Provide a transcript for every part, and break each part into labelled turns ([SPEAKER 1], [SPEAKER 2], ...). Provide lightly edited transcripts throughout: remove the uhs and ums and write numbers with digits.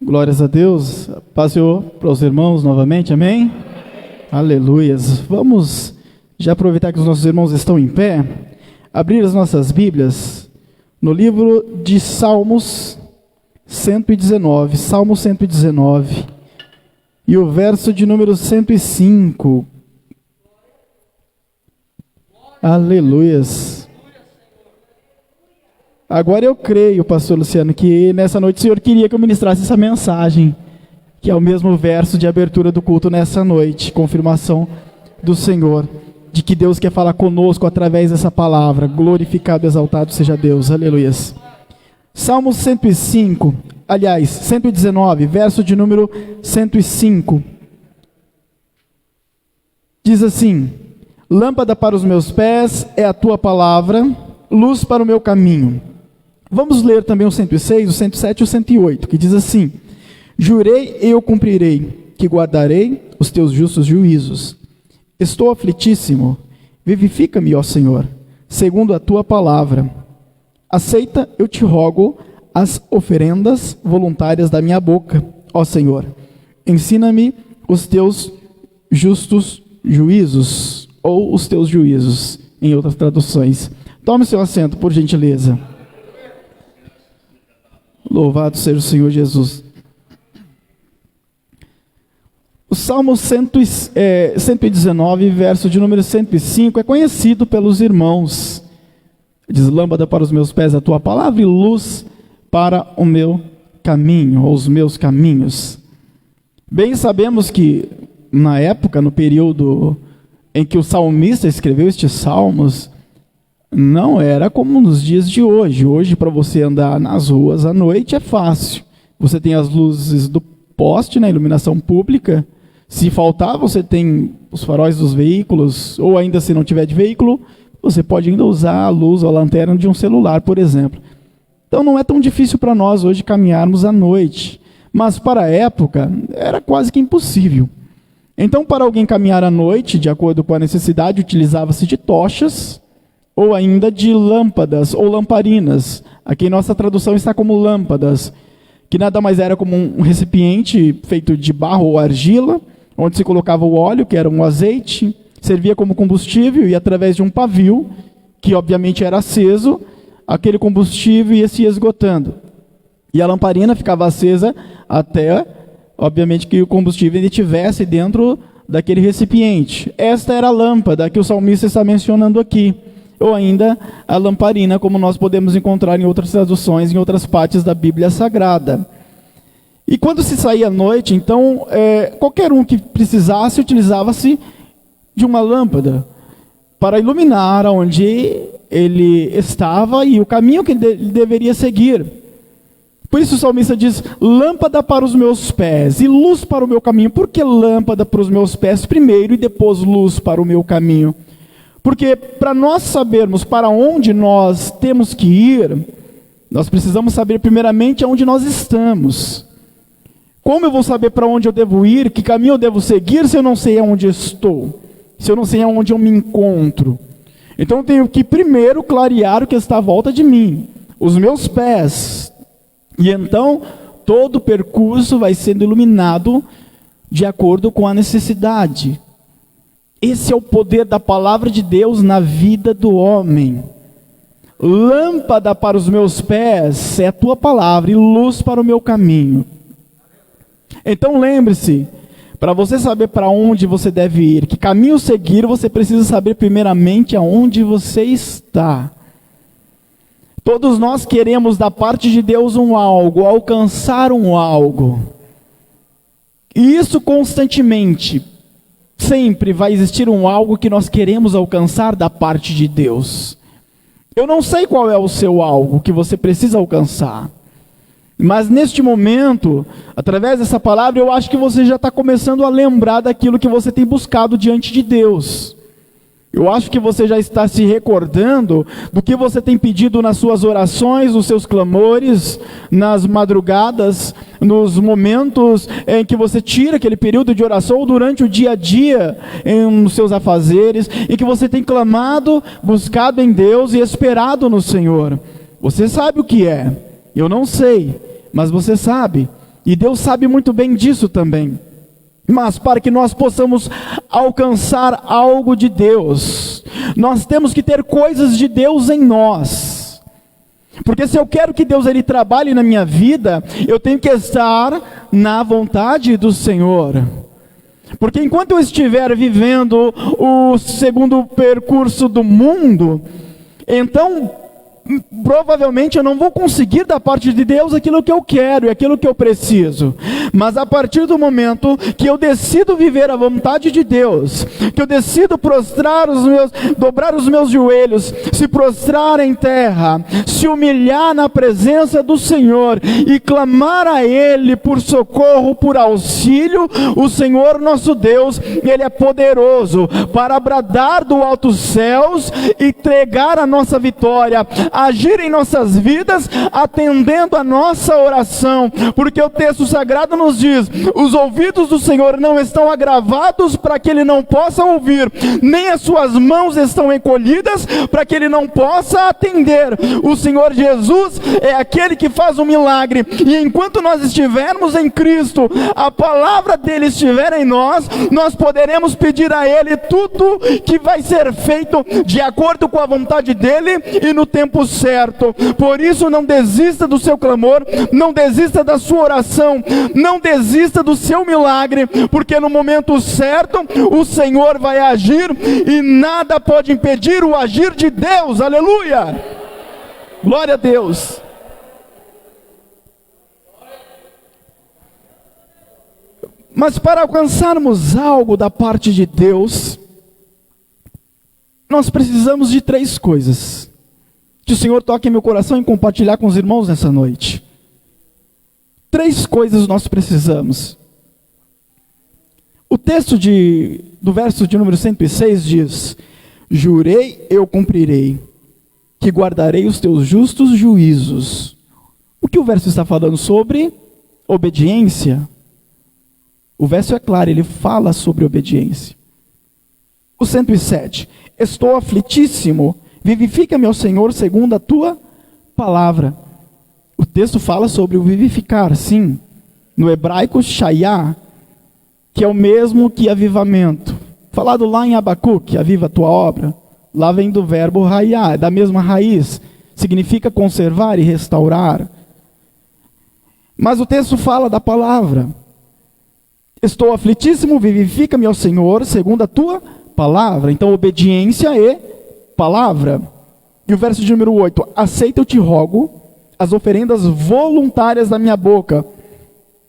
[SPEAKER 1] Glórias a Deus. Paz para os irmãos novamente, amém? Aleluias. Vamos já aproveitar que os nossos irmãos estão em pé, abrir as nossas Bíblias no livro de Salmos 119, Salmo 119, e o verso de número 105. Aleluias. Agora eu creio, pastor Luciano, que nessa noite o Senhor queria que eu ministrasse essa mensagem, que é o mesmo verso de abertura do culto nessa noite, confirmação do Senhor, de que Deus quer falar conosco através dessa palavra. Glorificado, exaltado seja Deus, aleluias. Salmo 105, aliás, 119, verso de número 105, diz assim: lâmpada para os meus pés é a tua palavra, luz para o meu caminho. Vamos ler também o 106, o 107 e o 108, que diz assim: jurei e eu cumprirei, que guardarei os teus justos juízos. Estou aflitíssimo, vivifica-me, ó Senhor, segundo a tua palavra. Aceita, eu te rogo, as oferendas voluntárias da minha boca, ó Senhor. Ensina-me os teus justos juízos, ou os teus juízos, em outras traduções. Tome seu assento, por gentileza. Louvado seja o Senhor Jesus. O Salmo 119, verso de número 105, é conhecido pelos irmãos. Diz: lâmpada para os meus pés a tua palavra e luz para o meu caminho, ou os meus caminhos. Bem sabemos que na época, no período em que o salmista escreveu estes salmos, não era como nos dias de hoje. Hoje, para você andar nas ruas à noite é fácil. Você tem as luzes do poste, na iluminação pública. Se faltar, você tem os faróis dos veículos, ou ainda se não tiver de veículo, você pode ainda usar a luz ou a lanterna de um celular, por exemplo. Então não é tão difícil para nós hoje caminharmos à noite. Mas para a época, era quase que impossível. Então, para alguém caminhar à noite, de acordo com a necessidade, utilizava-se de tochas, ou ainda de lâmpadas ou lamparinas. Aqui em nossa tradução está como lâmpadas, que nada mais era como um recipiente feito de barro ou argila, onde se colocava o óleo, que era um azeite, servia como combustível, e através de um pavio, que obviamente era aceso, aquele combustível ia se esgotando. E a lamparina ficava acesa até, obviamente, que o combustível estivesse dentro daquele recipiente. Esta era a lâmpada que o salmista está mencionando aqui. Ou ainda a lamparina, como nós podemos encontrar em outras traduções, em outras partes da Bíblia Sagrada. E quando se saía à noite, então, qualquer um que precisasse, utilizava-se de uma lâmpada para iluminar onde ele estava e o caminho que ele deveria seguir. Por isso o salmista diz: lâmpada para os meus pés e luz para o meu caminho. Por que lâmpada para os meus pés primeiro e depois luz para o meu caminho? Porque para nós sabermos para onde nós temos que ir, nós precisamos saber primeiramente aonde nós estamos. Como eu vou saber para onde eu devo ir, que caminho eu devo seguir, se eu não sei aonde estou? Se eu não sei aonde eu me encontro? Então eu tenho que primeiro clarear o que está à volta de mim, os meus pés. E então todo o percurso vai sendo iluminado de acordo com a necessidade. Esse é o poder da palavra de Deus na vida do homem. Lâmpada para os meus pés é a tua palavra e luz para o meu caminho. Então lembre-se, para você saber para onde você deve ir, que caminho seguir, você precisa saber primeiramente aonde você está. Todos nós queremos da parte de Deus um algo, alcançar um algo. E isso constantemente. Sempre vai existir um algo que nós queremos alcançar da parte de Deus. Eu não sei qual é o seu algo que você precisa alcançar. Mas neste momento, através dessa palavra, eu acho que você já está começando a lembrar daquilo que você tem buscado diante de Deus. Eu acho que você já está se recordando do que você tem pedido nas suas orações, nos seus clamores, nas madrugadas, nos momentos em que você tira aquele período de oração, ou durante o dia a dia, nos seus afazeres, em que você tem clamado, buscado em Deus e esperado no Senhor. Você sabe o que é, eu não sei, mas você sabe. E Deus sabe muito bem disso também. Mas para que nós possamos alcançar algo de Deus, nós temos que ter coisas de Deus em nós. Porque se eu quero que Deus ele trabalhe na minha vida, eu tenho que estar na vontade do Senhor. Porque enquanto eu estiver vivendo o segundo percurso do mundo, então provavelmente eu não vou conseguir da parte de Deus aquilo que eu quero e aquilo que eu preciso. Mas a partir do momento que eu decido viver a vontade de Deus, que eu decido dobrar os meus joelhos, se prostrar em terra, se humilhar na presença do Senhor e clamar a Ele por socorro, por auxílio, o Senhor nosso Deus, Ele é poderoso para bradar do alto céus e entregar a nossa vitória, agir em nossas vidas, atendendo a nossa oração, porque o texto sagrado nos diz: os ouvidos do Senhor não estão agravados para que Ele não possa ouvir, nem as suas mãos estão encolhidas para que Ele não possa atender. O Senhor Jesus é aquele que faz o milagre, e enquanto nós estivermos em Cristo, a palavra dEle estiver em nós, nós poderemos pedir a Ele tudo que vai ser feito de acordo com a vontade dEle e no tempo certo. Por isso, não desista do seu clamor, não desista da sua oração, não desista do seu milagre, porque no momento certo o Senhor vai agir e nada pode impedir o agir de Deus. Aleluia! Glória a Deus! Mas para alcançarmos algo da parte de Deus, nós precisamos de 3 coisas. Que o Senhor toque em meu coração em compartilhar com os irmãos nessa noite. 3 coisas nós precisamos. O texto do verso de número 106 diz: jurei, eu cumprirei, que guardarei os teus justos juízos. O que o verso está falando sobre? Obediência. O verso é claro, ele fala sobre obediência. O 107, estou aflitíssimo, vivifica-me, ó Senhor, segundo a tua palavra. O texto fala sobre o vivificar, sim. No hebraico, shayá, que é o mesmo que avivamento. Falado lá em Abacuque, aviva a tua obra. Lá vem do verbo raiá, é da mesma raiz. Significa conservar e restaurar. Mas o texto fala da palavra. Estou aflitíssimo, vivifica-me, ó Senhor, segundo a tua palavra. Então, obediência e palavra. E o verso de número 8, aceita, eu te rogo, as oferendas voluntárias da minha boca.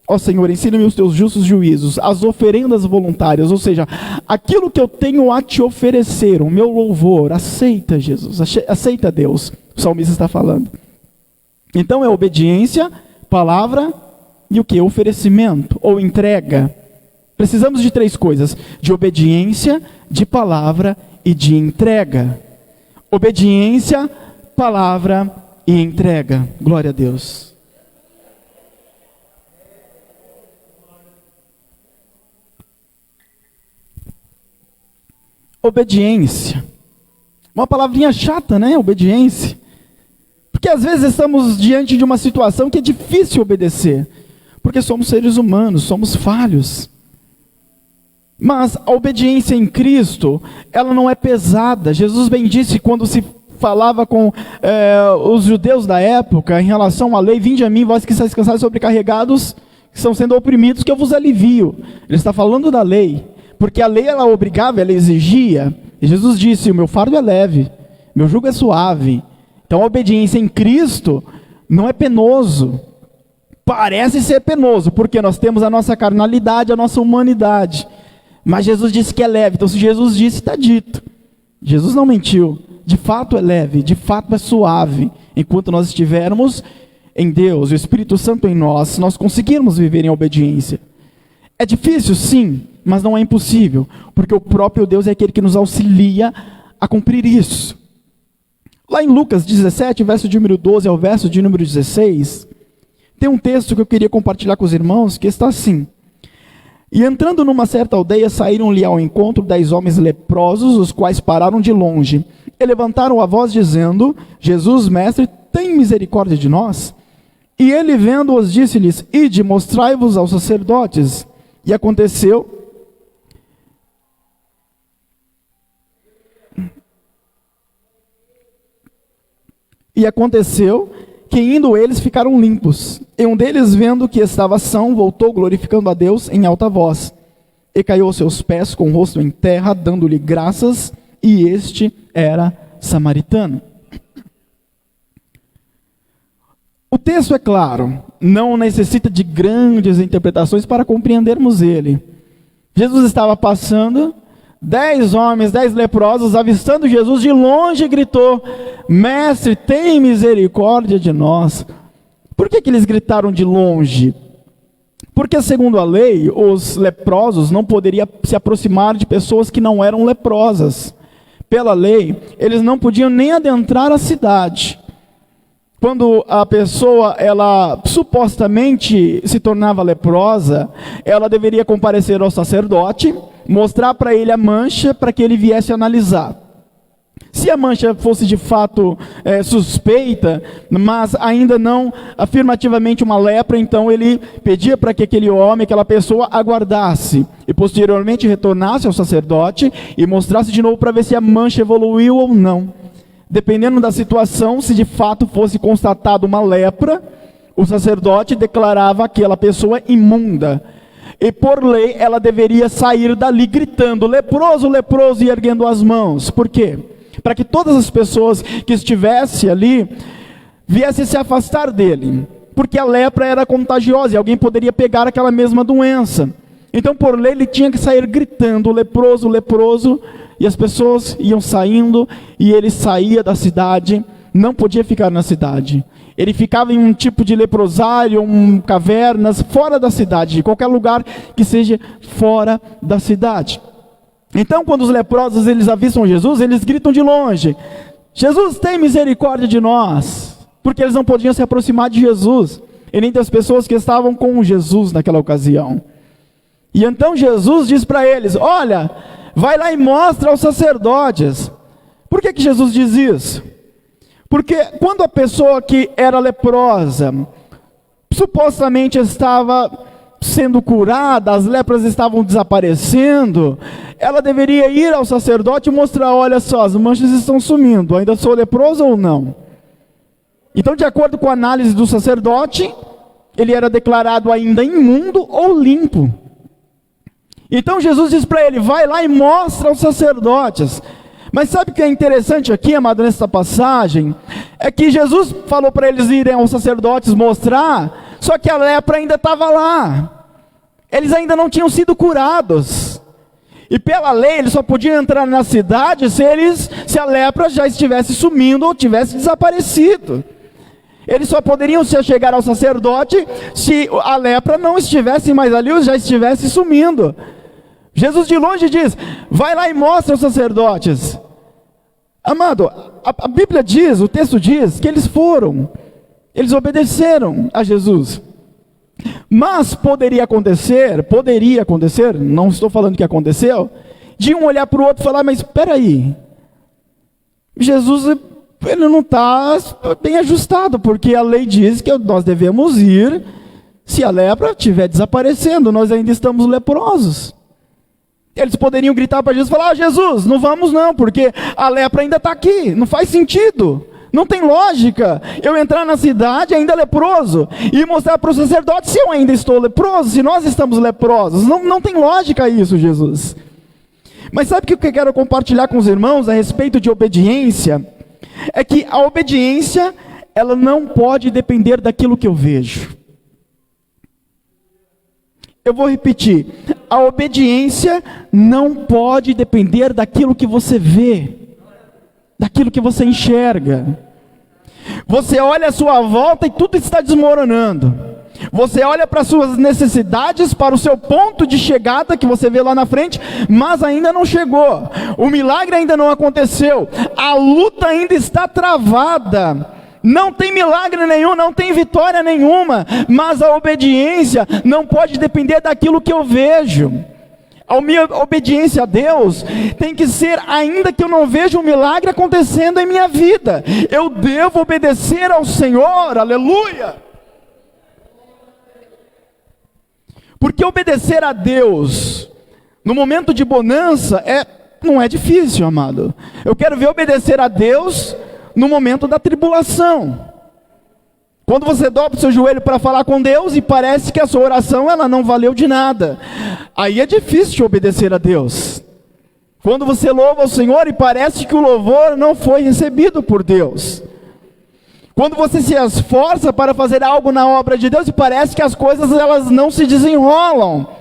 [SPEAKER 1] Ó Senhor, ensina-me os teus justos juízos, as oferendas voluntárias, ou seja, aquilo que eu tenho a te oferecer, o meu louvor. Aceita, Jesus, aceita, Deus. O salmista está falando. Então é obediência, palavra e o que? Oferecimento ou entrega. Precisamos de 3 coisas: de obediência, de palavra e de entrega. Obediência, palavra e entrega. Glória a Deus. Obediência. Uma palavrinha chata, né? Obediência. Porque às vezes estamos diante de uma situação que é difícil obedecer. Porque somos seres humanos, somos falhos. Mas a obediência em Cristo, ela não é pesada. Jesus bem disse quando se falava com os judeus da época em relação à lei: vinde a mim, vós que estáis cansados e sobrecarregados, que estão sendo oprimidos, que eu vos alivio. Ele está falando da lei, porque a lei ela obrigava, ela exigia. E Jesus disse: o meu fardo é leve, meu jugo é suave. Então a obediência em Cristo não é penoso. Parece ser penoso, porque nós temos a nossa carnalidade, a nossa humanidade. Mas Jesus disse que é leve. Então se Jesus disse, está dito. Jesus não mentiu. De fato é leve, de fato é suave. Enquanto nós estivermos em Deus, o Espírito Santo em nós, nós conseguirmos viver em obediência. É difícil, sim, mas não é impossível, porque o próprio Deus é aquele que nos auxilia a cumprir isso. Lá em Lucas 17, verso de número 12 ao verso de número 16, tem um texto que eu queria compartilhar com os irmãos, que está assim: e entrando numa certa aldeia, saíram-lhe ao encontro 10 homens leprosos, os quais pararam de longe, e levantaram a voz dizendo: Jesus, mestre, tem misericórdia de nós. E ele, vendo-os, disse-lhes: ide, mostrai-vos aos sacerdotes. E aconteceu que, indo eles, ficaram limpos. E um deles, vendo que estava são, voltou glorificando a Deus em alta voz. E caiu aos seus pés com o rosto em terra, dando-lhe graças, e este era samaritano. O texto é claro, não necessita de grandes interpretações para compreendermos ele. Jesus estava passando, 10 homens, 10 leprosos, avistando Jesus de longe, gritou: mestre, tem misericórdia de nós. Por que eles gritaram de longe? Porque, segundo a lei, os leprosos não poderiam se aproximar de pessoas que não eram leprosas. Pela lei, eles não podiam nem adentrar a cidade. Quando a pessoa, ela supostamente se tornava leprosa, ela deveria comparecer ao sacerdote, mostrar para ele a mancha, para que ele viesse analisar. Se a mancha fosse de fato suspeita, mas ainda não afirmativamente uma lepra, então ele pedia para que aquele homem, aquela pessoa aguardasse e posteriormente retornasse ao sacerdote e mostrasse de novo para ver se a mancha evoluiu ou não. Dependendo da situação, se de fato fosse constatada uma lepra, o sacerdote declarava aquela pessoa imunda. E por lei ela deveria sair dali gritando: leproso, leproso, e erguendo as mãos. Por quê? Para que todas as pessoas que estivessem ali viessem se afastar dele. Porque a lepra era contagiosa e alguém poderia pegar aquela mesma doença. Então por lei ele tinha que sair gritando: leproso, leproso. E as pessoas iam saindo, e ele saía da cidade, não podia ficar na cidade. Ele ficava em um tipo de leprosário, cavernas, fora da cidade, qualquer lugar que seja fora da cidade. Então, quando os leprosos eles avistam Jesus, eles gritam de longe: Jesus, tem misericórdia de nós. Porque eles não podiam se aproximar de Jesus, e nem das pessoas que estavam com Jesus naquela ocasião. E então Jesus diz para eles: olha, vai lá e mostra aos sacerdotes. Por que Jesus diz isso? Porque quando a pessoa que era leprosa, supostamente estava sendo curada, as lepras estavam desaparecendo, ela deveria ir ao sacerdote e mostrar: olha só, as manchas estão sumindo, ainda sou leprosa ou não? Então, de acordo com a análise do sacerdote, ele era declarado ainda imundo ou limpo. Então Jesus diz para ele: vai lá e mostra aos sacerdotes. Mas sabe o que é interessante aqui, amado, nessa passagem? É que Jesus falou para eles irem aos sacerdotes mostrar, só que a lepra ainda estava lá. Eles ainda não tinham sido curados. E pela lei eles só podiam entrar na cidade se a lepra já estivesse sumindo ou tivesse desaparecido. Eles só poderiam se chegar ao sacerdote se a lepra não estivesse mais ali ou já estivesse sumindo. Jesus de longe diz: vai lá e mostra aos sacerdotes. Amado, a Bíblia diz, o texto diz que eles foram, eles obedeceram a Jesus. Mas poderia acontecer, não estou falando que aconteceu, de um olhar para o outro e falar: mas espera aí, Jesus, ele não está bem ajustado, porque a lei diz que nós devemos ir se a lepra estiver desaparecendo, nós ainda estamos leprosos. Eles poderiam gritar para Jesus e falar: Jesus, não vamos não, porque a lepra ainda está aqui, não faz sentido, não tem lógica eu entrar na cidade ainda leproso e mostrar para o sacerdote se eu ainda estou leproso, se nós estamos leprosos. Não tem lógica isso, Jesus. Mas sabe o que eu quero compartilhar com os irmãos a respeito de obediência? É que a obediência, ela não pode depender daquilo que eu vejo. Eu vou repetir: a obediência não pode depender daquilo que você vê, daquilo que você enxerga. Você olha à sua volta e tudo está desmoronando. Você olha para as suas necessidades, para o seu ponto de chegada que você vê lá na frente, mas ainda não chegou. O milagre ainda não aconteceu. A luta ainda está travada. Não tem milagre nenhum, não tem vitória nenhuma, mas a obediência não pode depender daquilo que eu vejo. A minha obediência a Deus tem que ser, ainda que eu não veja um milagre acontecendo em minha vida, eu devo obedecer ao Senhor, aleluia. Porque obedecer a Deus no momento de bonança não é difícil, amado. Eu quero ver obedecer a Deus no momento da tribulação. Quando você dobra o seu joelho para falar com Deus e parece que a sua oração ela não valeu de nada, aí é difícil de obedecer a Deus. Quando você louva o Senhor e parece que o louvor não foi recebido por Deus. Quando você se esforça para fazer algo na obra de Deus e parece que as coisas elas não se desenrolam.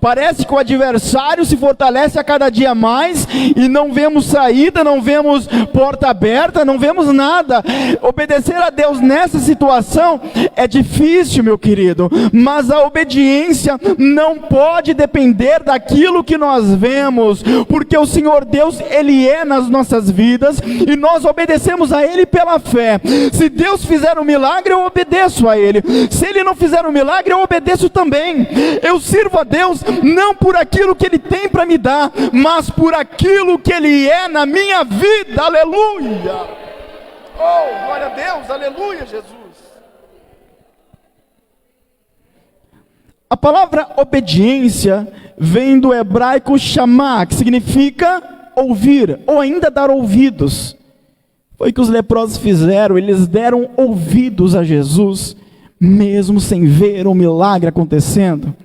[SPEAKER 1] Parece que o adversário se fortalece a cada dia mais e não vemos saída, não vemos porta aberta, não vemos nada. Obedecer a Deus nessa situação é difícil, meu querido, mas a obediência não pode depender daquilo que nós vemos, porque o Senhor Deus, Ele é nas nossas vidas e nós obedecemos a Ele pela fé. Se Deus fizer um milagre, eu obedeço a Ele. Se Ele não fizer um milagre, eu obedeço também. Eu sirvo a Deus não por aquilo que Ele tem para me dar, mas por aquilo que Ele é na minha vida. Aleluia! Oh, glória a Deus, aleluia, Jesus. A palavra obediência vem do hebraico shamá, que significa ouvir, ou ainda dar ouvidos. Foi o que os leprosos fizeram, eles deram ouvidos a Jesus, mesmo sem ver o milagre acontecendo.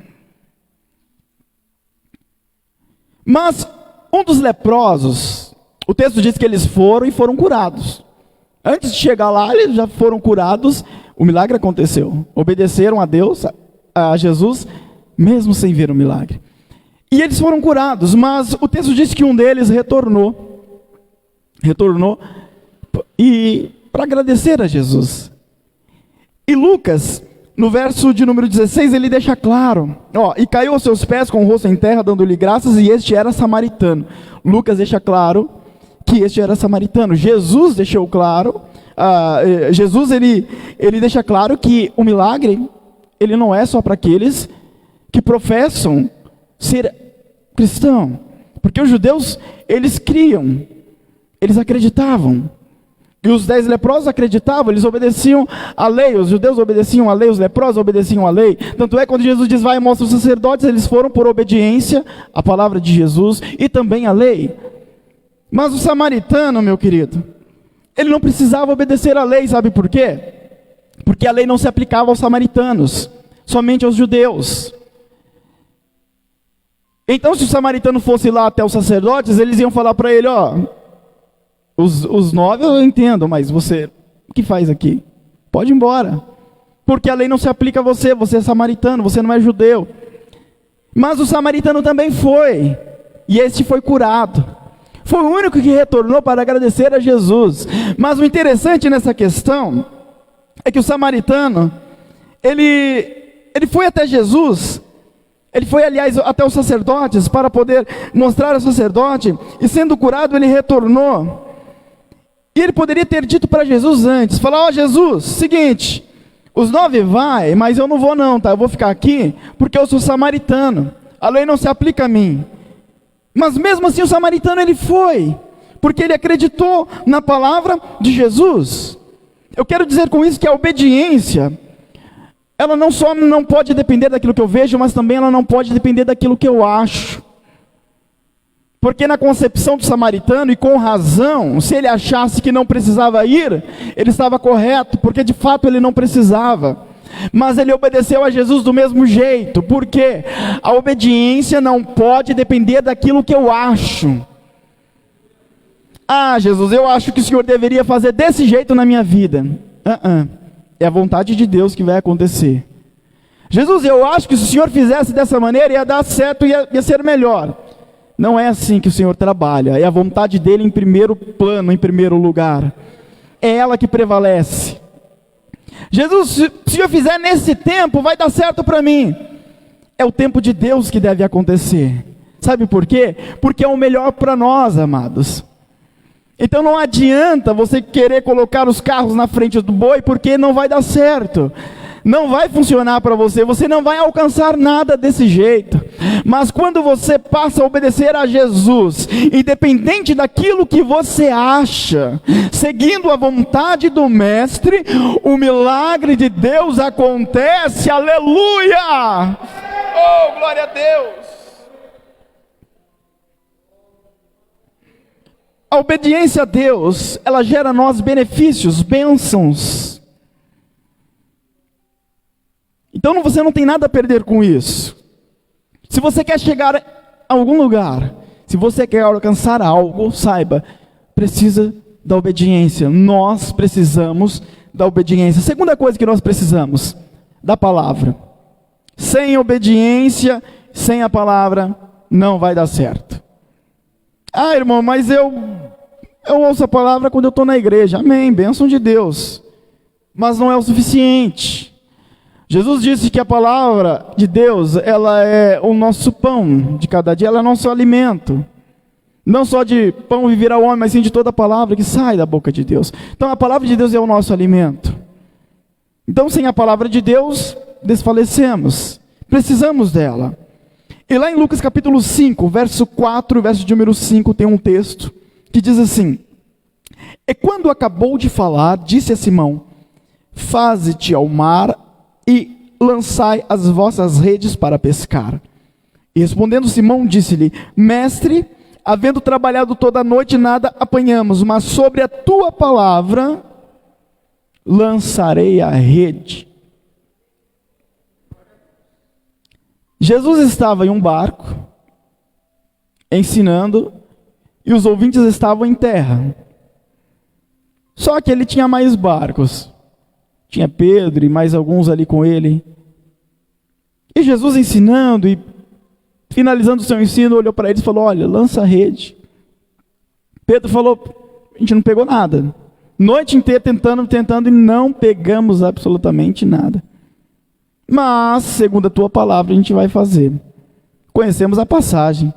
[SPEAKER 1] Mas um dos leprosos, o texto diz que eles foram curados. Antes de chegar lá, eles já foram curados, o milagre aconteceu. Obedeceram a Deus, a Jesus, mesmo sem ver o milagre. E eles foram curados, mas o texto diz que um deles retornou e para agradecer a Jesus. E Lucas, no verso de número 16, ele deixa claro, e caiu aos seus pés com o rosto em terra, dando-lhe graças, e este era samaritano. Lucas deixa claro que este era samaritano. Jesus deixou claro, ele deixa claro que o milagre, ele não é só para aqueles que professam ser cristão, porque os judeus, eles criam, eles acreditavam. E os 10 leprosos acreditavam, eles obedeciam à lei, os judeus obedeciam à lei, os leprosos obedeciam à lei. Tanto é quando Jesus diz, vai e mostra os sacerdotes, eles foram por obediência à palavra de Jesus e também à lei. Mas o samaritano, meu querido, ele não precisava obedecer à lei, sabe por quê? Porque a lei não se aplicava aos samaritanos, somente aos judeus. Então se o samaritano fosse lá até os sacerdotes, eles iam falar para ele, os 9 eu entendo, mas você, o que faz aqui? Pode ir embora. Porque a lei não se aplica a você, você é samaritano, você não é judeu. Mas o samaritano também foi, e este foi curado. Foi o único que retornou para agradecer a Jesus. Mas o interessante nessa questão, é que o samaritano, ele foi até Jesus, ele foi aliás até os sacerdotes, para poder mostrar ao sacerdote, e sendo curado ele retornou. E ele poderia ter dito para Jesus antes, falar, Jesus, seguinte, os 9 vai, mas eu não vou não, tá? Eu vou ficar aqui, porque eu sou samaritano, a lei não se aplica a mim. Mas mesmo assim o samaritano ele foi, porque ele acreditou na palavra de Jesus. Eu quero dizer com isso que a obediência, ela não só não pode depender daquilo que eu vejo, mas também ela não pode depender daquilo que eu acho. Porque na concepção do samaritano, e com razão, se ele achasse que não precisava ir, ele estava correto, porque de fato ele não precisava. Mas ele obedeceu a Jesus do mesmo jeito, porque a obediência não pode depender daquilo que eu acho. Jesus, eu acho que o Senhor deveria fazer desse jeito na minha vida. É a vontade de Deus que vai acontecer. Jesus, eu acho que se o Senhor fizesse dessa maneira, ia dar certo, ia ser melhor. Não é assim que o Senhor trabalha, é a vontade dEle em primeiro plano, em primeiro lugar. É ela que prevalece. Jesus, se eu fizer nesse tempo, vai dar certo para mim. É o tempo de Deus que deve acontecer. Sabe por quê? Porque é o melhor para nós, amados. Então não adianta você querer colocar os carros na frente do boi, porque não vai dar certo. Não vai funcionar para você, você não vai alcançar nada desse jeito. Mas quando você passa a obedecer a Jesus, independente daquilo que você acha, seguindo a vontade do Mestre, o milagre de Deus acontece, aleluia! Oh, glória a Deus! A obediência a Deus, ela gera a nós benefícios, bênçãos. Então você não tem nada a perder com isso. Se você quer chegar a algum lugar, se você quer alcançar algo, saiba, precisa da obediência. Nós precisamos da obediência. Segunda coisa que nós precisamos, da palavra. Sem obediência, sem a palavra, não vai dar certo. Ah, irmão, mas eu ouço a palavra quando eu estou na igreja. Amém, bênção de Deus. Mas não é o suficiente. Jesus disse que a palavra de Deus, ela é o nosso pão de cada dia, ela é nosso alimento. Não só de pão viverá o homem, mas sim de toda a palavra que sai da boca de Deus. Então a palavra de Deus é o nosso alimento. Então sem a palavra de Deus, desfalecemos. Precisamos dela. E lá em Lucas capítulo 5, verso 4, verso de número 5, tem um texto que diz assim: E quando acabou de falar, disse a Simão: Faze-te ao mar e lançai as vossas redes para pescar. E respondendo Simão, disse-lhe: Mestre, havendo trabalhado toda a noite, nada apanhamos, mas sobre a tua palavra lançarei a rede. Jesus estava em um barco, ensinando, e os ouvintes estavam em terra. Só que ele tinha mais barcos. Tinha Pedro e mais alguns ali com ele. E Jesus ensinando e finalizando o seu ensino, olhou para eles e falou: olha, lança a rede. Pedro falou: a gente não pegou nada. Noite inteira tentando e não pegamos absolutamente nada. Mas, segundo a tua palavra, a gente vai fazer. Conhecemos a passagem.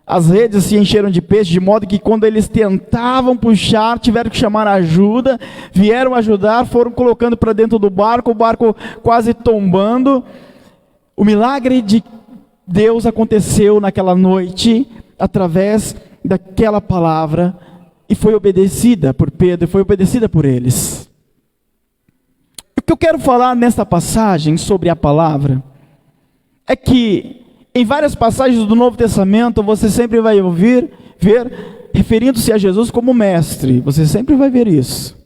[SPEAKER 1] As redes se encheram de peixe, de modo que quando eles tentavam puxar, tiveram que chamar ajuda, vieram ajudar, foram colocando para dentro do barco, o barco quase tombando. O milagre de Deus aconteceu naquela noite, através daquela palavra, e foi obedecida por Pedro, foi obedecida por eles. O que eu quero falar nesta passagem sobre a palavra, é que em várias passagens do Novo Testamento, você sempre vai ver, referindo-se a Jesus como mestre. Você sempre vai ver isso.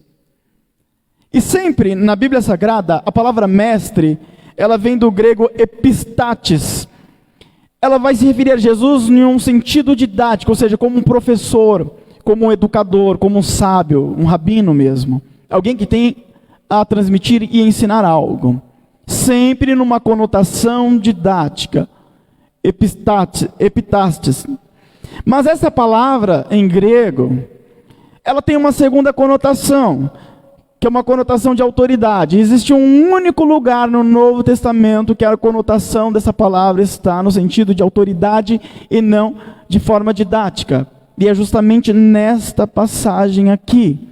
[SPEAKER 1] E sempre, na Bíblia Sagrada, a palavra mestre, ela vem do grego epistates. Ela vai se referir a Jesus em um sentido didático, ou seja, como um professor, como um educador, como um sábio, um rabino mesmo. Alguém que tem a transmitir e ensinar algo. Sempre numa conotação didática. Epitastes. Mas essa palavra em grego, ela tem uma segunda conotação, que é uma conotação de autoridade. Existe um único lugar no Novo Testamento que a conotação dessa palavra está no sentido de autoridade e não de forma didática. E é justamente nesta passagem aqui.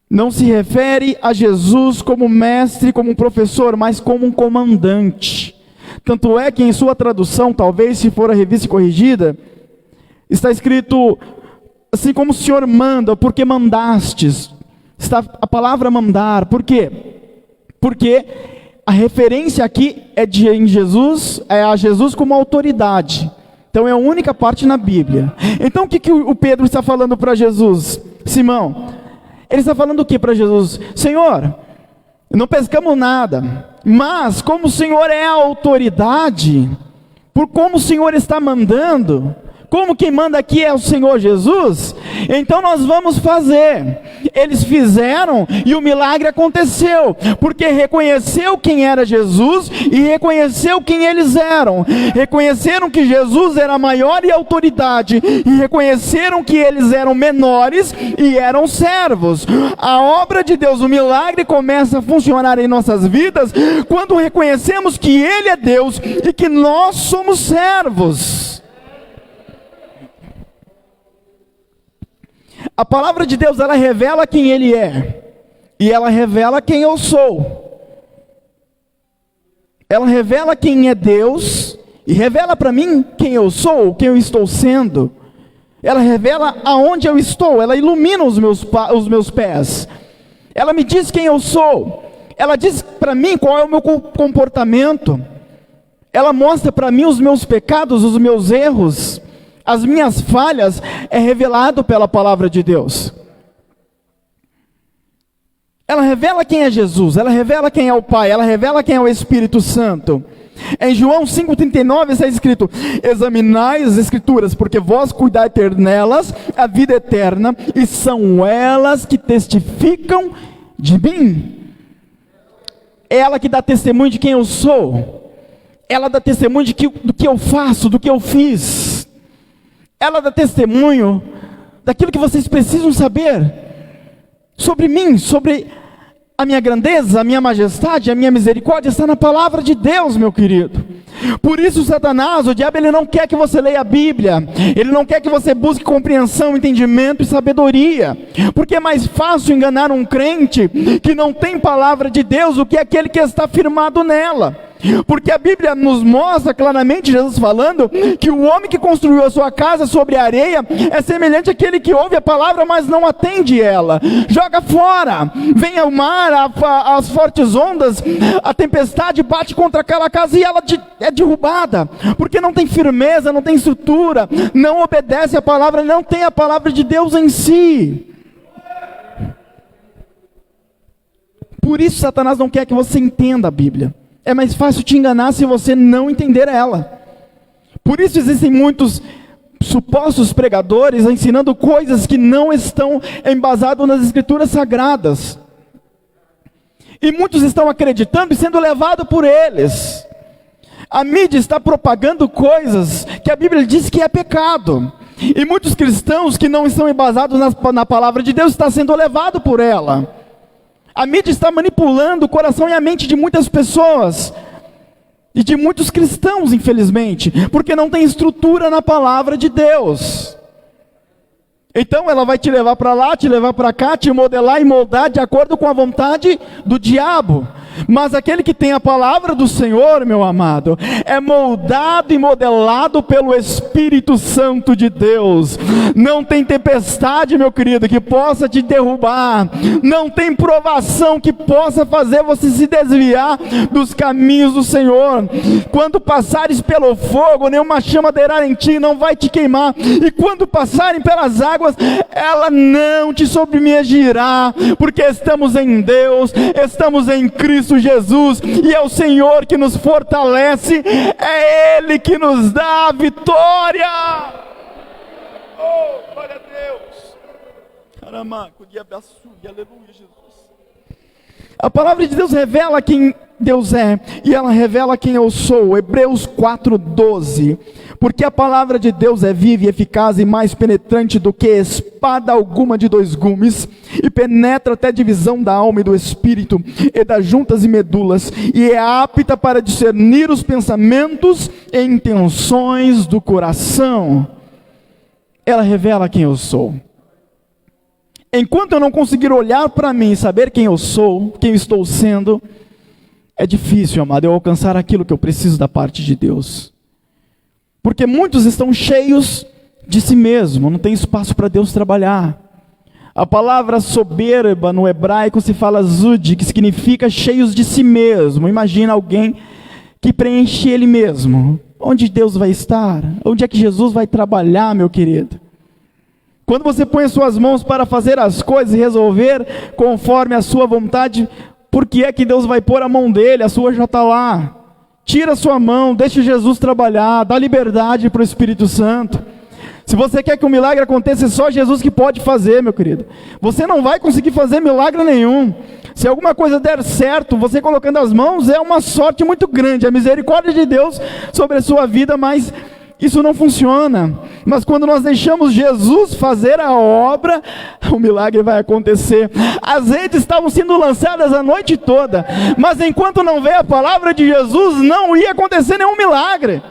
[SPEAKER 1] Não se refere a Jesus como mestre, como um professor, mas como um comandante. Tanto é que em sua tradução, talvez se for a revista corrigida, está escrito assim como o Senhor manda, porque mandastes. Está a palavra mandar, por quê? Porque a referência aqui em Jesus, é a Jesus como autoridade. Então é a única parte na Bíblia. Então o que o Pedro está falando para Jesus? Simão, ele está falando o que para Jesus? Senhor, não pescamos nada, mas como o Senhor é a autoridade, por como o Senhor está mandando, como quem manda aqui é o Senhor Jesus, então nós vamos fazer. Eles fizeram e o milagre aconteceu, porque reconheceu quem era Jesus e reconheceu quem eles eram. Reconheceram que Jesus era maior e autoridade, e reconheceram que eles eram menores e eram servos. A obra de Deus, o milagre começa a funcionar em nossas vidas quando reconhecemos que Ele é Deus e que nós somos servos. A palavra de Deus, ela revela quem Ele é, e ela revela quem eu sou. Ela revela quem é Deus, e revela para mim quem eu sou, quem eu estou sendo. Ela revela aonde eu estou, ela ilumina os meus pés. Ela me diz quem eu sou, ela diz para mim qual é o meu comportamento. ela mostra para mim os meus pecados, os meus erros, as minhas falhas, é revelado pela palavra de Deus. Ela revela quem é Jesus, ela revela quem é o Pai, ela revela quem é o Espírito Santo. Em João 5,39 está escrito: examinai as Escrituras, porque vós cuidai ter nelas a vida eterna, e são elas que testificam de mim. É ela que dá testemunho de quem eu sou, ela dá testemunho do que eu faço, do que eu fiz, ela dá testemunho daquilo que vocês precisam saber sobre mim, sobre a minha grandeza, a minha majestade, a minha misericórdia. Está na palavra de Deus, meu querido. Por isso Satanás, o diabo, ele não quer que você leia a Bíblia, ele não quer que você busque compreensão, entendimento e sabedoria, porque é mais fácil enganar um crente que não tem palavra de Deus do que aquele que está firmado nela. Porque a Bíblia nos mostra claramente, Jesus falando, que o homem que construiu a sua casa sobre a areia é semelhante àquele que ouve a palavra, mas não atende ela, joga fora. Vem o mar, as fortes ondas, a tempestade bate contra aquela casa e ela é derrubada, porque não tem firmeza, não tem estrutura, não obedece a palavra, não tem a palavra de Deus em si. Por isso Satanás não quer que você entenda a Bíblia. É mais fácil te enganar se você não entender ela. Por isso existem muitos supostos pregadores ensinando coisas que não estão embasadas nas Escrituras Sagradas. E muitos estão acreditando e sendo levados por eles. A mídia está propagando coisas que a Bíblia diz que é pecado. E muitos cristãos que não estão embasados na palavra de Deus estão sendo levados por ela. A mídia está manipulando o coração e a mente de muitas pessoas, e de muitos cristãos, infelizmente, porque não tem estrutura na palavra de Deus. Então ela vai te levar para lá, te levar para cá, te modelar e moldar de acordo com a vontade do diabo. Mas aquele que tem a palavra do Senhor, meu amado, é moldado e modelado pelo Espírito Santo de Deus. Não tem tempestade, meu querido, que possa te derrubar. Não tem provação que possa fazer você se desviar dos caminhos do Senhor. Quando passares pelo fogo, nenhuma chama ardrá em ti, não vai te queimar. E quando passarem pelas águas, ela não te sobremergirá, porque estamos em Deus, estamos em Cristo Jesus, e é o Senhor que nos fortalece, é Ele que nos dá a vitória. Oh, glória a Deus. Aleluia, Jesus. A palavra de Deus revela quem Deus é, e ela revela quem eu sou. Hebreus 4:12. Porque a palavra de Deus é viva e eficaz e mais penetrante do que espada alguma de dois gumes, e penetra até a divisão da alma e do espírito, e das juntas e medulas, e é apta para discernir os pensamentos e intenções do coração. Ela revela quem eu sou. Enquanto eu não conseguir olhar para mim e saber quem eu sou, quem eu estou sendo, é difícil, amado, eu alcançar aquilo que eu preciso da parte de Deus. Porque muitos estão cheios de si mesmo, não tem espaço para Deus trabalhar. A palavra soberba no hebraico se fala zud, que significa cheios de si mesmo. Imagina alguém que preenche ele mesmo. Onde Deus vai estar? Onde é que Jesus vai trabalhar, meu querido? Quando você põe as suas mãos para fazer as coisas e resolver conforme a sua vontade, por que é que Deus vai pôr a mão dele? A sua já está lá. Tira a sua mão, deixa Jesus trabalhar, dá liberdade para o Espírito Santo. Se você quer que um milagre aconteça, é só Jesus que pode fazer, meu querido. Você não vai conseguir fazer milagre nenhum. Se alguma coisa der certo, você colocando as mãos, é uma sorte muito grande, a misericórdia de Deus sobre a sua vida, mas isso não funciona. Mas quando nós deixamos Jesus fazer a obra, o milagre vai acontecer. As redes estavam sendo lançadas a noite toda, mas enquanto não veio a palavra de Jesus, não ia acontecer nenhum milagre.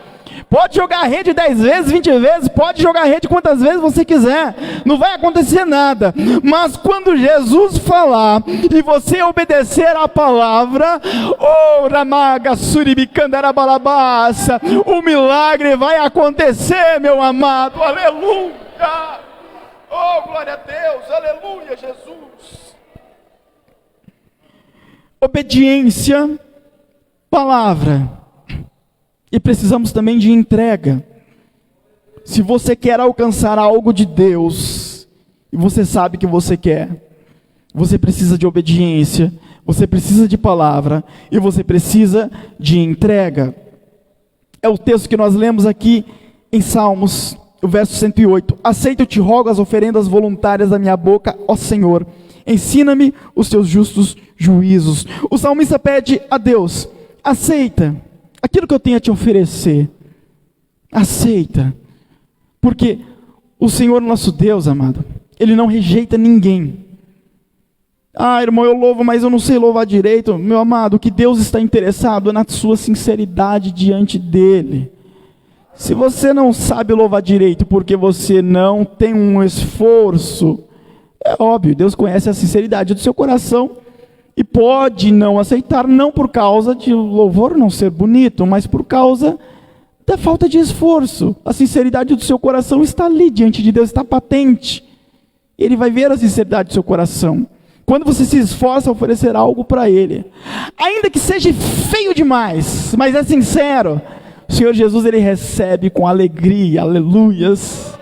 [SPEAKER 1] Pode jogar a rede 10 vezes, 20 vezes, pode jogar a rede quantas vezes você quiser, não vai acontecer nada. Mas quando Jesus falar e você obedecer a palavra, oh, Ramaga Suribicandarabalabassa, o milagre vai acontecer, meu amado. Aleluia! Oh, glória a Deus, aleluia, Jesus. Obediência, palavra. E precisamos também de entrega. Se você quer alcançar algo de Deus, e você sabe que você quer, você precisa de obediência, você precisa de palavra, e você precisa de entrega. É o texto que nós lemos aqui em Salmos, o verso 108. Aceito, eu te rogo, as oferendas voluntárias da minha boca, ó Senhor. Ensina-me os teus justos juízos. O salmista pede a Deus: aceita aquilo que eu tenho a te oferecer. Aceita. Porque o Senhor nosso Deus, amado, Ele não rejeita ninguém. Ah, irmão, eu louvo, mas eu não sei louvar direito. Meu amado, o que Deus está interessado é na sua sinceridade diante dEle. Se você não sabe louvar direito porque você não tem um esforço, é óbvio, Deus conhece a sinceridade do seu coração e pode não aceitar, não por causa de o louvor não ser bonito, mas por causa da falta de esforço. A sinceridade do seu coração está ali diante de Deus, está patente. Ele vai ver a sinceridade do seu coração. Quando você se esforça a oferecer algo para Ele, ainda que seja feio demais, mas é sincero, o Senhor Jesus, Ele recebe com alegria, aleluias.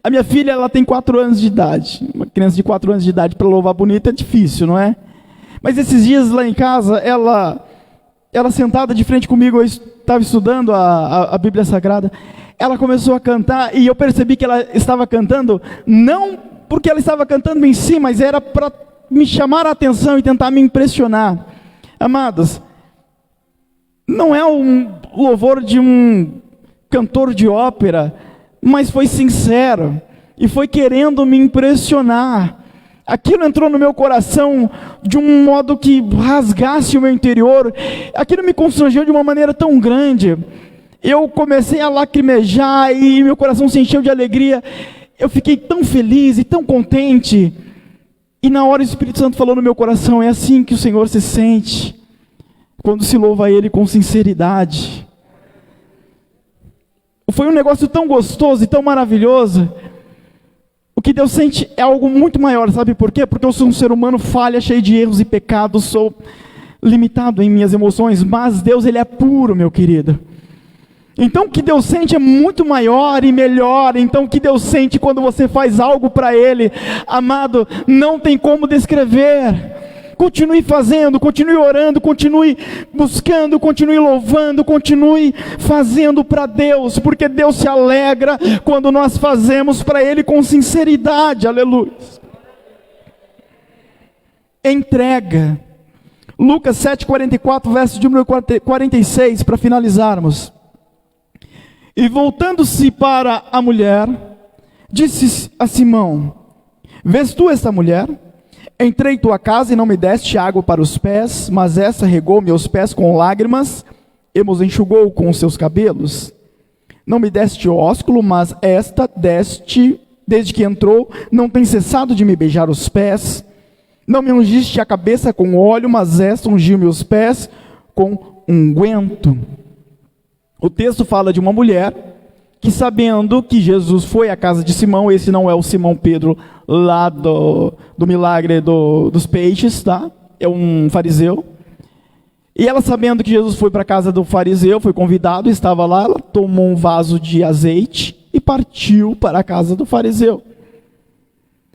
[SPEAKER 1] A minha filha, ela tem 4 anos de idade. Uma criança de 4 anos de idade para louvar bonita é difícil, não é? Mas esses dias lá em casa, ela sentada de frente comigo, eu estava estudando a Bíblia Sagrada, ela começou a cantar e eu percebi que ela estava cantando, não porque ela estava cantando em si, mas era para me chamar a atenção e tentar me impressionar. Amados, não é um louvor de um cantor de ópera, mas foi sincero e foi querendo me impressionar. Aquilo entrou no meu coração de um modo que rasgasse o meu interior. Aquilo me constrangeu de uma maneira tão grande. Eu comecei a lacrimejar e meu coração se encheu de alegria. Eu fiquei tão feliz e tão contente. E na hora o Espírito Santo falou no meu coração: é assim que o Senhor se sente quando se louva a Ele com sinceridade. Foi um negócio tão gostoso e tão maravilhoso. O que Deus sente é algo muito maior, sabe por quê? Porque eu sou um ser humano falha, cheio de erros e pecados, sou limitado em minhas emoções, mas Deus, Ele é puro, meu querido. Então o que Deus sente é muito maior e melhor. Então o que Deus sente quando você faz algo para Ele, amado, não tem como descrever. Continue fazendo, continue orando, continue buscando, continue louvando, continue fazendo para Deus, porque Deus se alegra quando nós fazemos para Ele com sinceridade, aleluia. Entrega. Lucas 7,44, verso de número 46, para finalizarmos. E voltando-se para a mulher, disse a Simão: vês tu esta mulher? Entrei em tua casa e não me deste água para os pés, mas essa regou meus pés com lágrimas e os enxugou com os seus cabelos. Não me deste ósculo, mas esta deste, desde que entrou, não tem cessado de me beijar os pés. Não me ungiste a cabeça com óleo, mas esta ungiu meus pés com unguento. O texto fala de uma mulher que, sabendo que Jesus foi à casa de Simão, esse não é o Simão Pedro lá do milagre dos peixes, tá? É um fariseu. E ela, sabendo que Jesus foi para a casa do fariseu, foi convidado, estava lá, ela tomou um vaso de azeite e partiu para a casa do fariseu.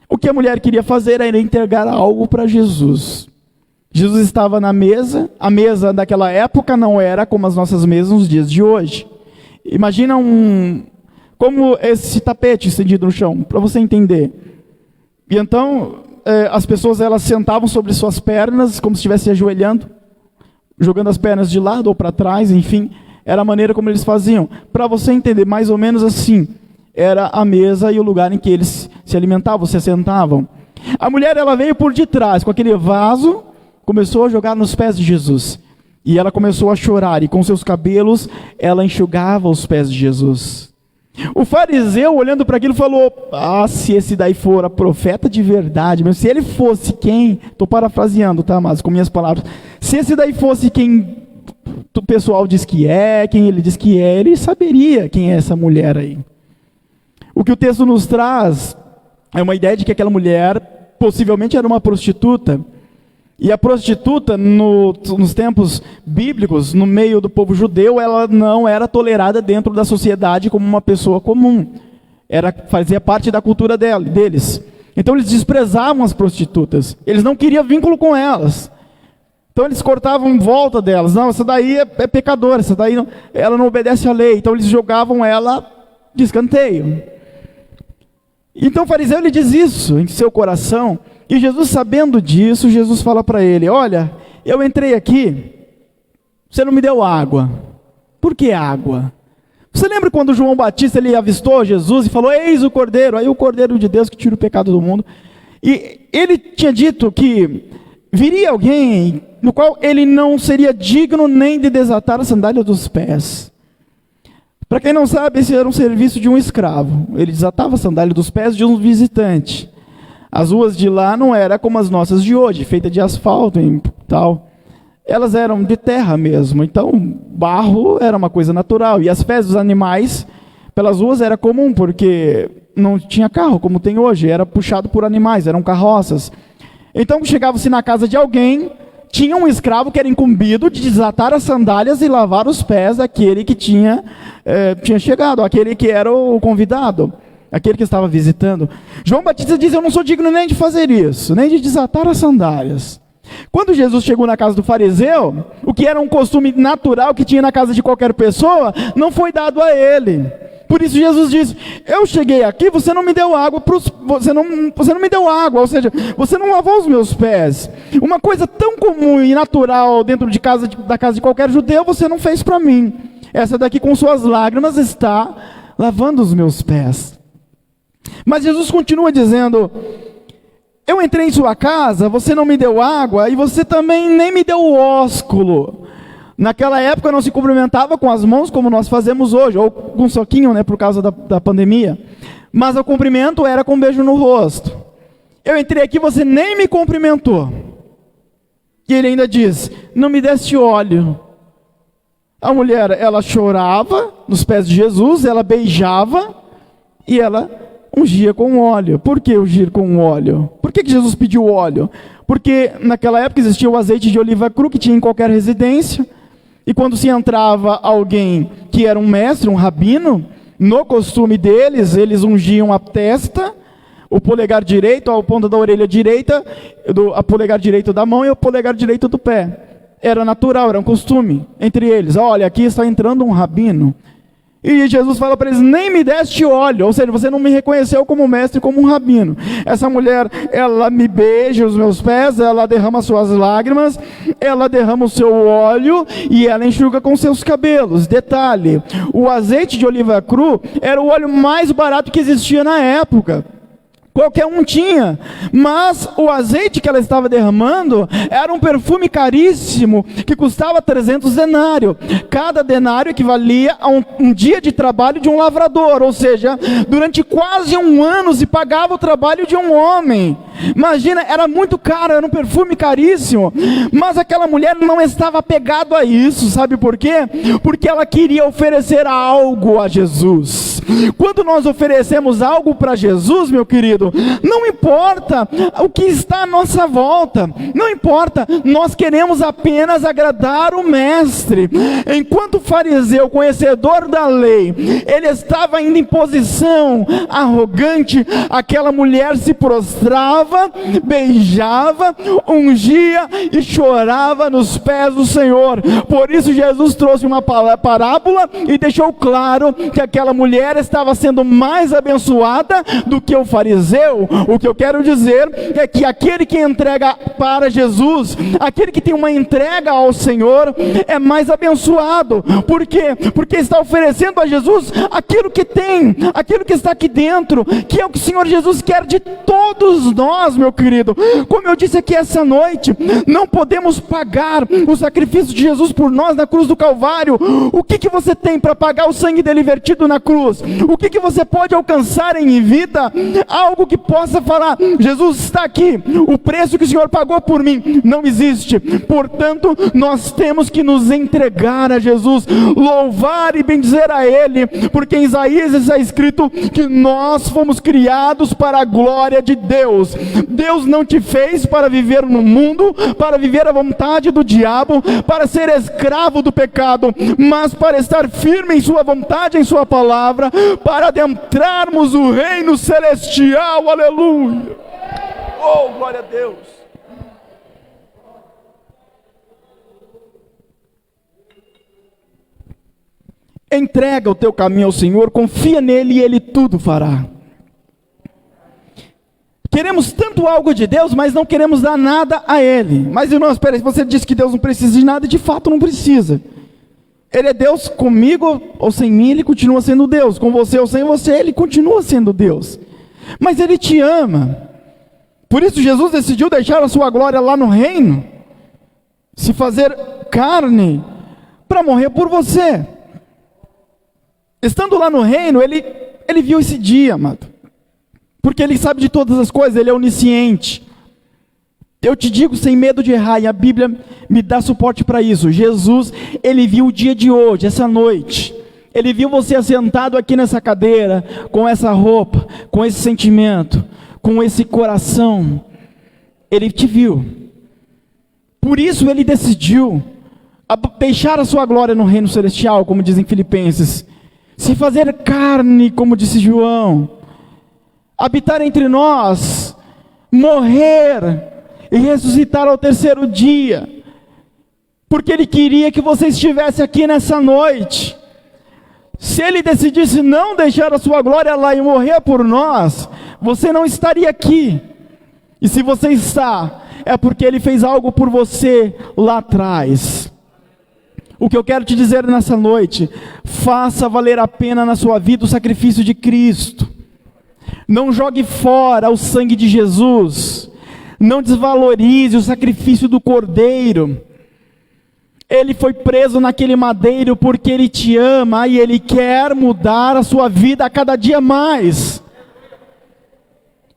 [SPEAKER 1] O que a mulher queria fazer era entregar algo para Jesus. Jesus estava na mesa, a mesa daquela época não era como as nossas mesas nos dias de hoje. Imagina como esse tapete estendido no chão, para você entender. E então, as pessoas elas sentavam sobre suas pernas, como se estivessem ajoelhando, jogando as pernas de lado ou para trás, enfim, era a maneira como eles faziam. Para você entender, mais ou menos assim, era a mesa e o lugar em que eles se alimentavam, se assentavam. A mulher, ela veio por detrás, com aquele vaso, começou a jogar nos pés de Jesus. E ela começou a chorar, e com seus cabelos, ela enxugava os pés de Jesus. O fariseu, olhando para aquilo, falou: ah, se esse daí for a profeta de verdade, mesmo se ele fosse quem, estou parafraseando, tá, mas com minhas palavras, se esse daí fosse quem o pessoal diz que é, quem ele diz que é, ele saberia quem é essa mulher aí. O que o texto nos traz é uma ideia de que aquela mulher possivelmente era uma prostituta. E a prostituta, nos tempos bíblicos, no meio do povo judeu, ela não era tolerada dentro da sociedade como uma pessoa comum. Fazia parte da cultura deles. Então eles desprezavam as prostitutas. Eles não queriam vínculo com elas. Então eles cortavam em volta delas. Não, essa daí é pecadora, essa daí ela não obedece à lei. Então eles jogavam ela de escanteio. Então o fariseu ele diz isso em seu coração. E Jesus, sabendo disso, Jesus fala para ele: olha, eu entrei aqui, você não me deu água. Por que água? Você lembra quando João Batista ele avistou Jesus e falou: eis o Cordeiro, aí o Cordeiro de Deus que tira o pecado do mundo. E ele tinha dito que viria alguém no qual ele não seria digno nem de desatar a sandália dos pés. Para quem não sabe, esse era um serviço de um escravo. Ele desatava a sandália dos pés de um visitante. As ruas de lá não eram como as nossas de hoje, feitas de asfalto e tal. Elas eram de terra mesmo, então barro era uma coisa natural. E as fezes dos animais pelas ruas era comum, porque não tinha carro como tem hoje, era puxado por animais, eram carroças. Então chegava-se na casa de alguém, tinha um escravo que era incumbido de desatar as sandálias e lavar os pés daquele que tinha chegado, aquele que era o convidado, aquele que estava visitando. João Batista diz: eu não sou digno nem de fazer isso, nem de desatar as sandálias. Quando Jesus chegou na casa do fariseu, o que era um costume natural que tinha na casa de qualquer pessoa, não foi dado a ele. Por isso Jesus disse: eu cheguei aqui, você não me deu água, você não me deu água, ou seja, você não lavou os meus pés. Uma coisa tão comum e natural dentro da casa de qualquer judeu, você não fez para mim. Essa daqui com suas lágrimas está lavando os meus pés. Mas Jesus continua dizendo: eu entrei em sua casa, você não me deu água, e você também nem me deu o ósculo. Naquela época não se cumprimentava com as mãos como nós fazemos hoje, ou com um soquinho, por causa da pandemia. Mas o cumprimento era com um beijo no rosto. Eu entrei aqui, você nem me cumprimentou. E ele ainda diz: não me deste óleo. A mulher, ela chorava nos pés de Jesus, ela beijava e ela ungia com óleo. Por que ungir com óleo? Por que Jesus pediu óleo? Porque naquela época existia o azeite de oliva cru que tinha em qualquer residência. E quando se entrava alguém que era um mestre, um rabino, no costume deles, eles ungiam a testa, o polegar direito, a ponta da orelha direita, a polegar direito da mão e o polegar direito do pé. Era natural, era um costume entre eles. Olha, aqui está entrando um rabino. E Jesus fala para eles: nem me deste óleo, ou seja, você não me reconheceu como mestre, como um rabino. Essa mulher, ela me beija os meus pés, ela derrama suas lágrimas, ela derrama o seu óleo e ela enxuga com seus cabelos. Detalhe: o azeite de oliva cru era o óleo mais barato que existia na época. Qualquer um tinha, mas o azeite que ela estava derramando era um perfume caríssimo, que custava 300 denários. Cada denário equivalia a um dia de trabalho de um lavrador, ou seja, durante quase um ano se pagava o trabalho de um homem. Imagina, era muito caro, era um perfume caríssimo, mas aquela mulher não estava apegada a isso, sabe por quê? Porque ela queria oferecer algo a Jesus. Quando nós oferecemos algo para Jesus, meu querido, não importa o que está à nossa volta, não importa, nós queremos apenas agradar o mestre. Enquanto o fariseu, conhecedor da lei, ele estava ainda em posição arrogante, aquela mulher se prostrava, beijava, ungia e chorava nos pés do Senhor. Por isso Jesus trouxe uma parábola e deixou claro que aquela mulher estava sendo mais abençoada do que o fariseu. O que eu quero dizer é que aquele que entrega para Jesus, aquele que tem uma entrega ao Senhor, é mais abençoado. Por quê? Porque está oferecendo a Jesus aquilo que tem, aquilo que está aqui dentro, que é o que o Senhor Jesus quer de todos nós, meu querido. Como eu disse aqui essa noite, não podemos pagar o sacrifício de Jesus por nós na cruz do Calvário. O que você tem para pagar o sangue dele vertido na cruz? O que você pode alcançar em vida? Algo que possa falar: Jesus está aqui, o preço que o Senhor pagou por mim não existe. Portanto, nós temos que nos entregar a Jesus, louvar e bendizer a Ele, porque em Isaías está escrito que nós fomos criados para a glória de Deus. Deus não te fez para viver no mundo, para viver a vontade do diabo, para ser escravo do pecado, mas para estar firme em sua vontade, em sua palavra, para adentrarmos o reino celestial. Aleluia! Oh, glória a Deus! Entrega o teu caminho ao Senhor, confia nele e Ele tudo fará. Queremos tanto algo de Deus, mas não queremos dar nada a Ele. Mas irmãos, espera aí, você disse que Deus não precisa de nada, de fato não precisa. Ele é Deus comigo ou sem mim, Ele continua sendo Deus. Com você ou sem você, Ele continua sendo Deus. Mas Ele te ama. Por isso Jesus decidiu deixar a sua glória lá no reino, se fazer carne, para morrer por você. Estando lá no reino, ele viu esse dia, amado. Porque Ele sabe de todas as coisas, Ele é onisciente. Eu te digo sem medo de errar, e a Bíblia me dá suporte para isso. Jesus, Ele viu o dia de hoje, essa noite. Ele viu você assentado aqui nessa cadeira, com essa roupa, com esse sentimento, com esse coração. Ele te viu. Por isso Ele decidiu deixar a sua glória no reino celestial, como dizem Filipenses. Se fazer carne, como disse João. Habitar entre nós, morrer e ressuscitar ao terceiro dia, porque Ele queria que você estivesse aqui nessa noite. Se Ele decidisse não deixar a sua glória lá e morrer por nós, você não estaria aqui. E se você está, é porque Ele fez algo por você lá atrás. O que eu quero te dizer nessa noite: faça valer a pena na sua vida o sacrifício de Cristo. Não jogue fora o sangue de Jesus. Não desvalorize o sacrifício do Cordeiro. Ele foi preso naquele madeiro porque Ele te ama e Ele quer mudar a sua vida a cada dia mais.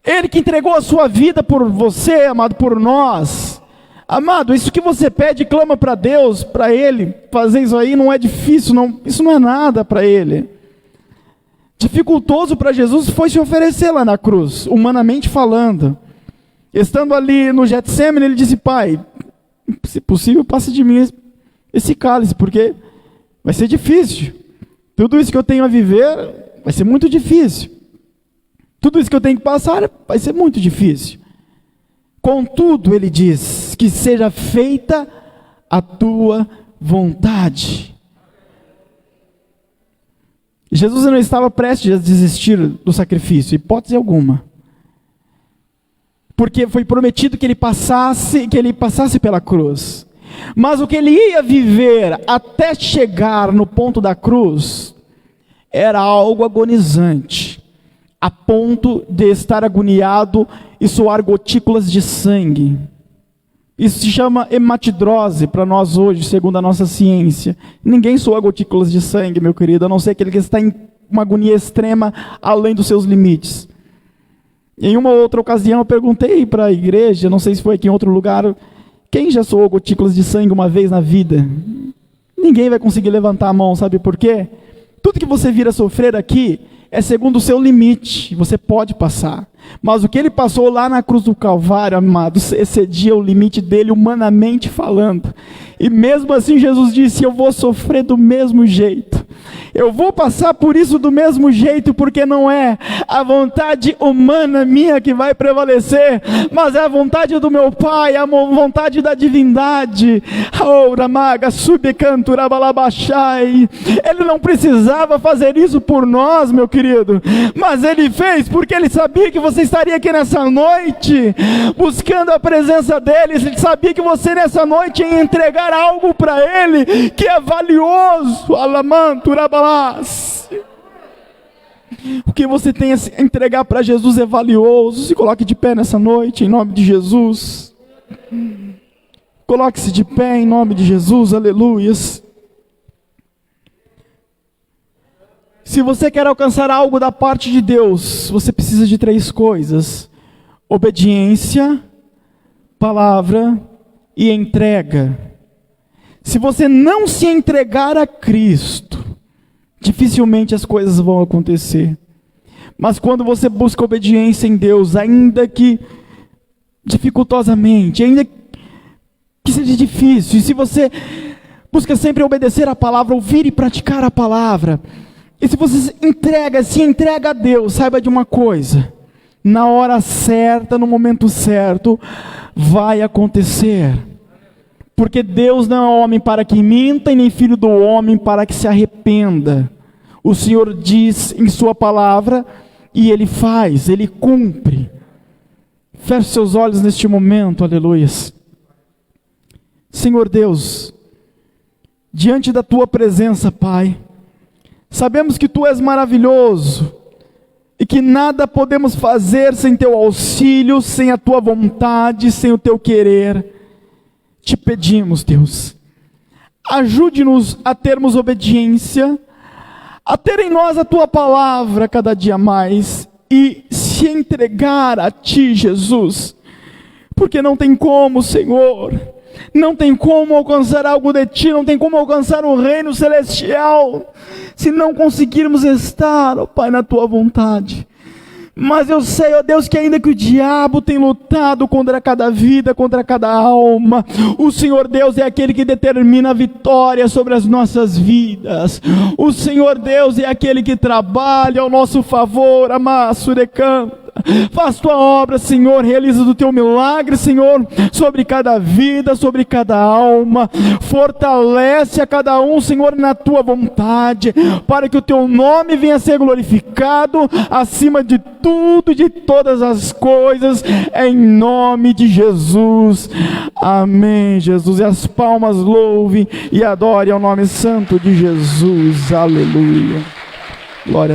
[SPEAKER 1] Ele que entregou a sua vida por você, amado, por nós. Amado, isso que você pede e clama para Deus, para Ele fazer isso aí, não é difícil, não, isso não é nada para Ele. Dificultoso para Jesus foi se oferecer lá na cruz, humanamente falando. Estando ali no Getsemane, Ele disse: Pai, se possível, passe de mim esse cálice, porque vai ser difícil. Tudo isso que eu tenho a viver vai ser muito difícil. Tudo isso que eu tenho que passar vai ser muito difícil. Contudo, Ele diz: que seja feita a tua vontade. Jesus não estava prestes a desistir do sacrifício, hipótese alguma. Porque foi prometido que ele passasse pela cruz. Mas o que ele ia viver até chegar no ponto da cruz era algo agonizante, a ponto de estar agoniado e suar gotículas de sangue. Isso se chama hematidrose para nós hoje, segundo a nossa ciência. Ninguém soa gotículas de sangue, meu querido, a não ser aquele que está em uma agonia extrema, além dos seus limites. Em uma outra ocasião eu perguntei para a igreja, não sei se foi aqui em outro lugar, quem já soou gotículas de sangue uma vez na vida? Ninguém vai conseguir levantar a mão, sabe por quê? Tudo que você vir a sofrer aqui é segundo o seu limite, você pode passar. Mas o que Ele passou lá na cruz do Calvário, amados, excedia o limite dele humanamente falando. E mesmo assim Jesus disse: eu vou sofrer do mesmo jeito. Eu vou passar por isso do mesmo jeito, porque não é a vontade humana minha que vai prevalecer, mas é a vontade do meu Pai, a vontade da divindade. Ele não precisava fazer isso por nós, meu querido, mas Ele fez porque Ele sabia que você estaria aqui nessa noite, buscando a presença dEle. Ele sabia que você nessa noite ia entregar algo para Ele, que é valioso. O que você tem a entregar para Jesus é valioso. Se coloque de pé nessa noite, em nome de Jesus. Coloque-se de pé em nome de Jesus, aleluias. Se você quer alcançar algo da parte de Deus, você precisa de 3 coisas: obediência, palavra e entrega. Se você não se entregar a Cristo, dificilmente as coisas vão acontecer. Mas quando você busca obediência em Deus, ainda que dificultosamente, ainda que seja difícil, e se você busca sempre obedecer a palavra, ouvir e praticar a palavra, e se você se entrega a Deus, saiba de uma coisa: na hora certa, no momento certo, vai acontecer. Porque Deus não é homem para que minta, e nem filho do homem para que se arrependa. O Senhor diz em sua palavra, e Ele faz, Ele cumpre. Feche seus olhos neste momento, aleluias. Senhor Deus, diante da Tua presença, Pai, sabemos que Tu és maravilhoso, e que nada podemos fazer sem Teu auxílio, sem a Tua vontade, sem o Teu querer. Te pedimos, Deus, ajude-nos a termos obediência, a ter em nós a Tua palavra cada dia mais, e se entregar a Ti, Jesus, porque não tem como, Senhor, não tem como alcançar algo de Ti, não tem como alcançar o reino celestial, se não conseguirmos estar, ó Pai, na Tua vontade. Mas eu sei, ó Deus, que ainda que o diabo tem lutado contra cada vida, contra cada alma, o Senhor Deus é aquele que determina a vitória sobre as nossas vidas. O Senhor Deus é aquele que trabalha ao nosso favor, Amassurecanta. Faz Tua obra, Senhor, realiza o Teu milagre, Senhor, sobre cada vida, sobre cada alma. Fortalece a cada um, Senhor, na Tua vontade, para que o Teu nome venha a ser glorificado acima de tudo, de todas as coisas, em nome de Jesus. Amém, Jesus. E as palmas louvem e adorem ao nome santo de Jesus. Aleluia. Glória a Deus.